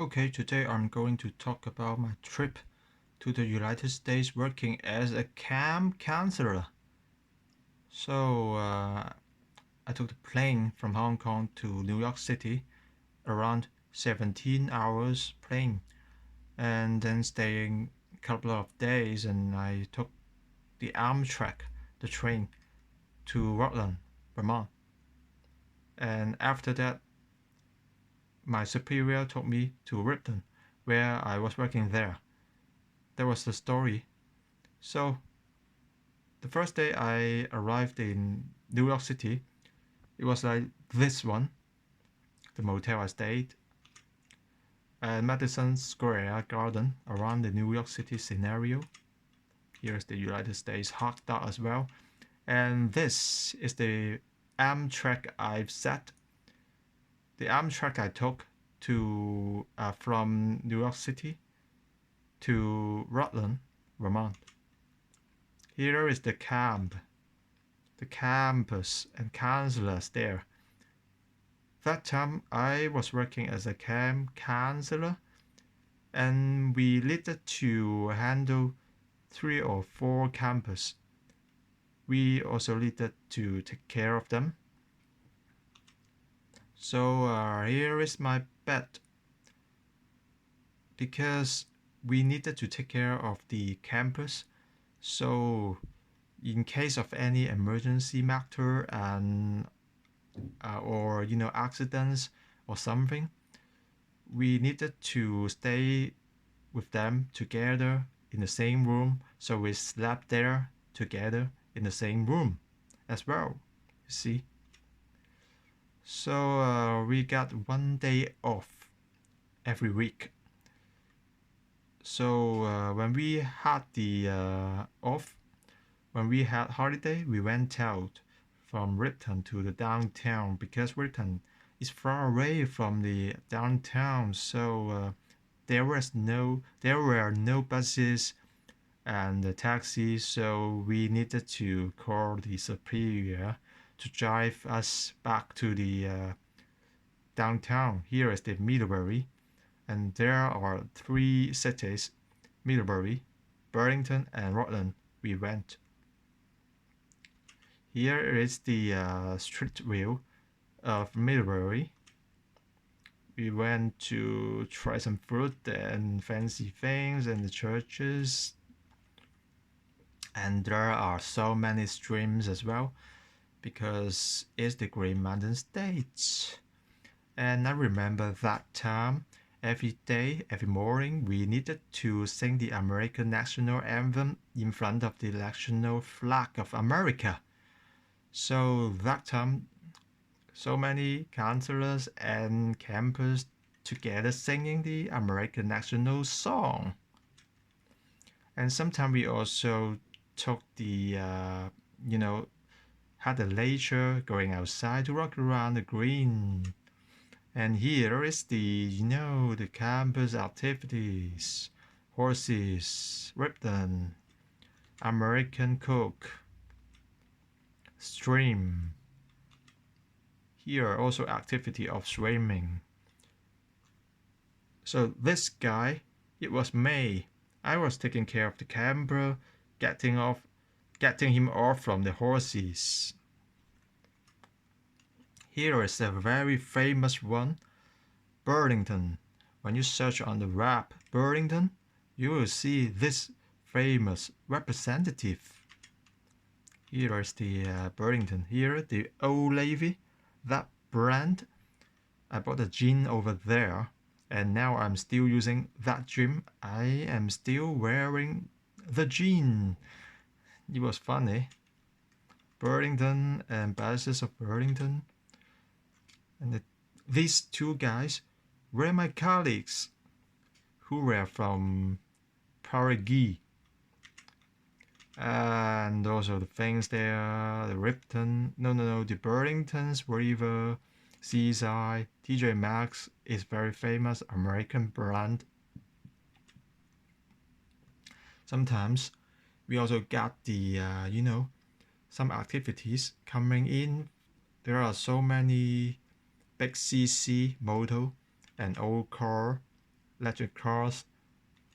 Okay, today I'm going to talk about my trip to the United States working as a camp counselor. So I took the plane from Hong Kong to New York City, around 17 hours plane, and then staying a couple of days, and I took the Amtrak, the train, to Rutland, Vermont. And after that, my superior took me to Ripton, where I was working there. That was the story. So the first day I arrived in New York City, it was like this one, the motel I stayed, at Madison Square Garden around the New York City scenario. Here's the United States hot dog as well. And this is the Amtrak I've set. The Amtrak I took to from New York City to Rutland, Vermont. Here is the camp, the campus and counselors there. That time I was working as a camp counselor, and we needed to handle 3 or 4 campus. We also needed to take care of them. So here is my bed, because we needed to take care of the campus. So in case of any emergency matter and or accidents or something, we needed to stay with them together in the same room, so we slept there together in the same room as well. You see? So we got 1 day off every week. So when we had the off, when we had holiday, we went out from Ripton to the downtown, because Ripton is far away from the downtown. So there were no buses and taxis, so we needed to call the superior to drive us back to the downtown. Here is the Middlebury, and there are 3 cities: Middlebury, Burlington, and Rutland. We went. Here is the street view of Middlebury. We went to try some fruit and fancy things and the churches, and there are so many streams as well, because it's the Green Mountain State. And I remember that time, every day, every morning, we needed to sing the American national anthem in front of the national flag of America. So that time, so many counselors and campers together singing the American national song. And sometimes we also took the, had the leisure going outside to walk around the green. And here is the campus activities: horses, Ripton, American cook, stream. Here also activity of swimming. So this guy, it was May. I was taking care of the camper, getting him off from the horses. Here is a very famous one, Burlington. When you search on the web Burlington, you will see this famous representative. Here is the Burlington. Here, the Old Navy, that brand. I bought a jean over there, and now I'm still using that jean. I am still wearing the jean. It was funny. Burlington, ambassadors of Burlington. And these 2 guys were my colleagues, who were from Paraguay. And also the things there, the Ripton, the Burlingtons, River, Seaside, TJ Maxx is very famous American brand. Sometimes we also got the, some activities coming in. There are so many big CC moto and old car electric cars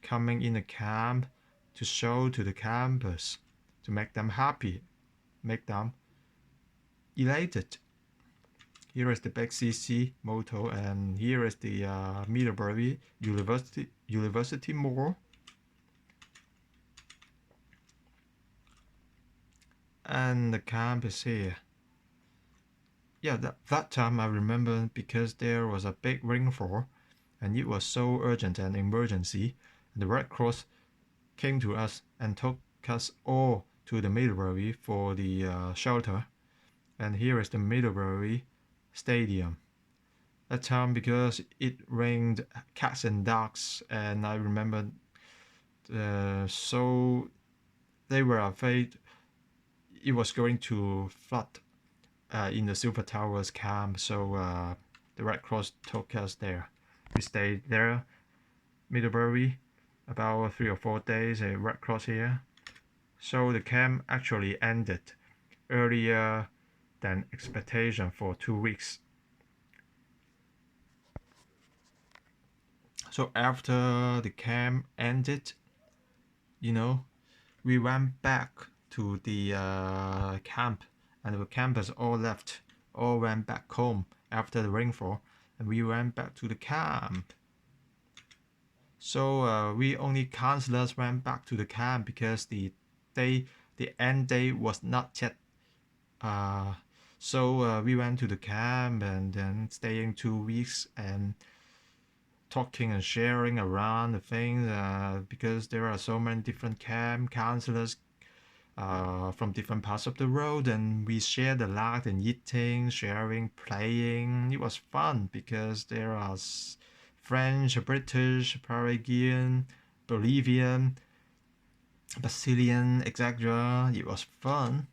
coming in the camp to show to the campers, to make them happy, make them elated. Here is the big CC motto, and here is the Middlebury University Mall. And the camp is here. Yeah, that time I remember because there was a big rainfall and it was so urgent and emergency. And the Red Cross came to us and took us all to the Middlebury for the shelter. And here is the Middlebury Stadium. That time because it rained cats and dogs, and I remember so they were afraid it was going to flood in the Silver Towers camp, so the Red Cross took us there. We stayed there, Middlebury, about 3 or 4 days, a Red Cross here. So the camp actually ended earlier than expectation for 2 weeks. So after the camp ended, we went back to the camp, and the campers all left, all went back home after the rainfall, and we went back to the camp. So we only counselors went back to the camp because the end date was not yet. So we went to the camp and then staying 2 weeks and talking and sharing around the things because there are so many different camp counselors from different parts of the world, and we shared a lot and eating, sharing, playing. It was fun because there are French, British, Paraguayan, Bolivian, Brazilian, etc. It was fun.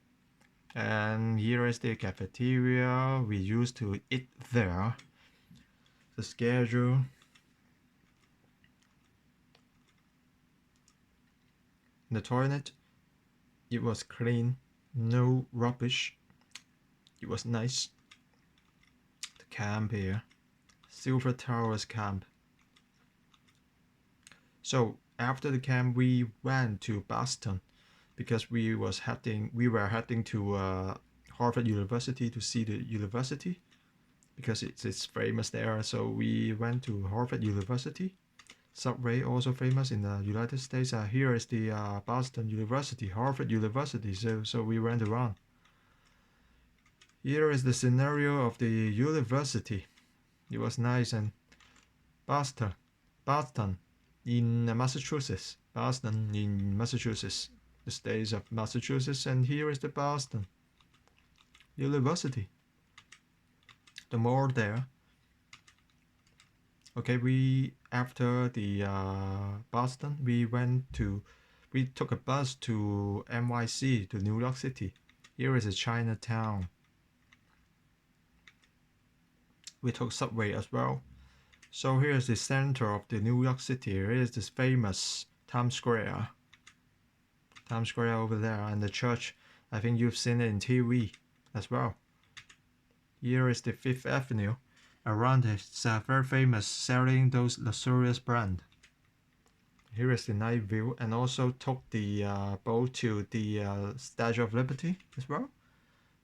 And here is the cafeteria we used to eat there. The schedule. The toilet, it was clean, no rubbish. It was nice. The camp here, Silver Towers camp. So after the camp, we went to Boston because we were heading to Harvard University to see the university because it's famous there. So we went to Harvard University. Subway also famous in the United States. Here is the Boston University, Harvard University. So we went around. Here is the scenario of the university. It was nice. And Boston in Massachusetts. Boston in Massachusetts, the state of Massachusetts. And here is the Boston University. The mall there. Okay, after the Boston, we took a bus to NYC, to New York City. Here is a Chinatown. We took subway as well. So here is the center of the New York City. Here is this famous Times Square. Times Square over there, and the church. I think you've seen it in TV as well. Here is the Fifth Avenue. Around it's very famous, selling those luxurious brand. Here is the night view, and also took the boat to the Statue of Liberty as well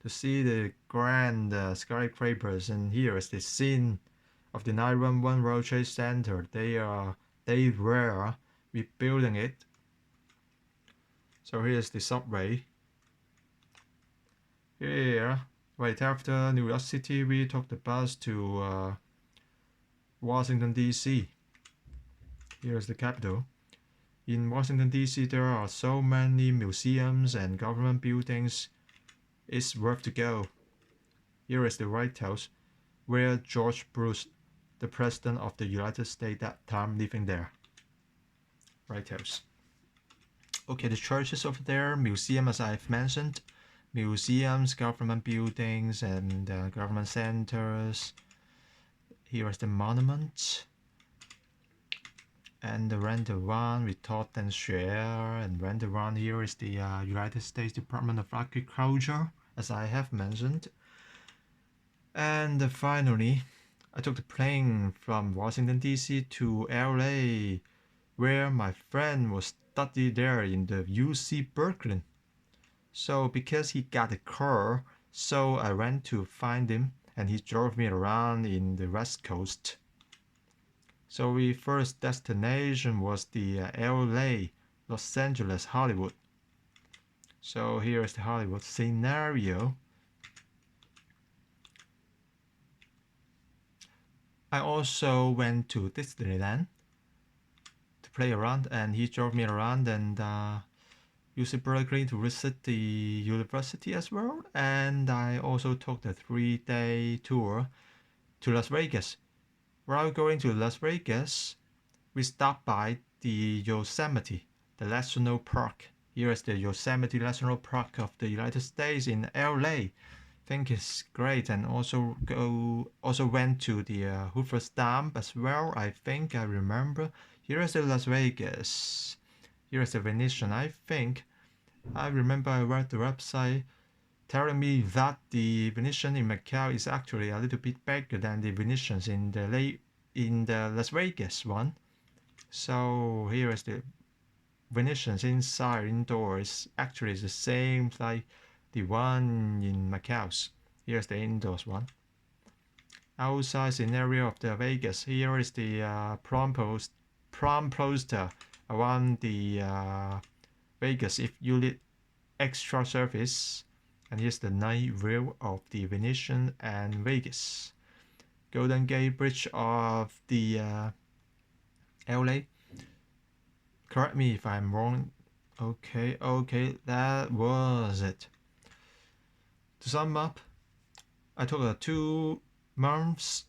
to see the grand skyscrapers. And here is the scene of the 911 World Trade Center. They were rebuilding it. So here's the subway. Here, right after New York City, we took the bus to Washington, D.C. Here's the capital. In Washington, D.C., there are so many museums and government buildings. It's worth to go. Here is the White House, where George Bush, the President of the United States that time, living there. White House. Okay, the churches over there, museum as I've mentioned. Museums, government buildings, and government centers. Here is the monument. And the restaurant, we taught and share. And restaurant, here is the United States Department of Agriculture, as I have mentioned. And finally, I took the plane from Washington, D.C. to LA, where my friend was studying there in the UC Berkeley. So because he got a car, so I went to find him and he drove me around in the West Coast. So our first destination was the LA, Los Angeles, Hollywood. So here is the Hollywood scenario. I also went to Disneyland to play around and he drove me around and UC Berkeley to visit the university as well. And I also took the 3-day tour to Las Vegas. While going to Las Vegas, we stopped by the Yosemite, the national park. Here is the Yosemite National Park of the United States in LA. I think it's great, and also went to the Hoover's Dam as well. I think I remember. Here is the Las Vegas. Here is the Venetian. I think I remember I read the website telling me that the Venetian in Macau is actually a little bit bigger than the Venetians in the Las Vegas one. So here is the Venetians inside indoors actually is the same like the one in Macau's. Here's the indoors one. Outside scenario of the Vegas. Here is the prom poster around the Vegas if you need extra service. And here's the night view of the Venetian and Vegas. Golden Gate Bridge of the LA. Correct me if I'm wrong. Okay, that was it. To sum up, I took 2 months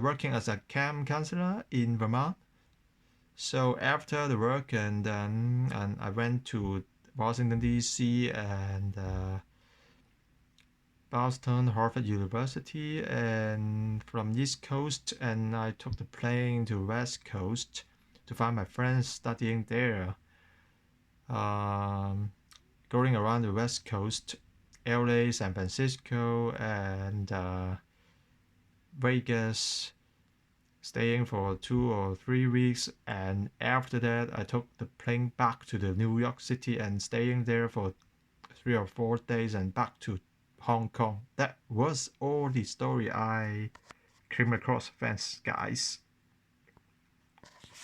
working as a camp counselor in Vermont. So after the work and I went to Washington D.C. and Boston, Harvard University, and from East Coast, and I took the plane to West Coast to find my friends studying there. Going around the West Coast, LA, San Francisco, and Vegas, staying for 2 or 3 weeks, and after that I took the plane back to the New York City and staying there for 3 or 4 days and back to Hong Kong. That was all the story I came across. Thanks, guys.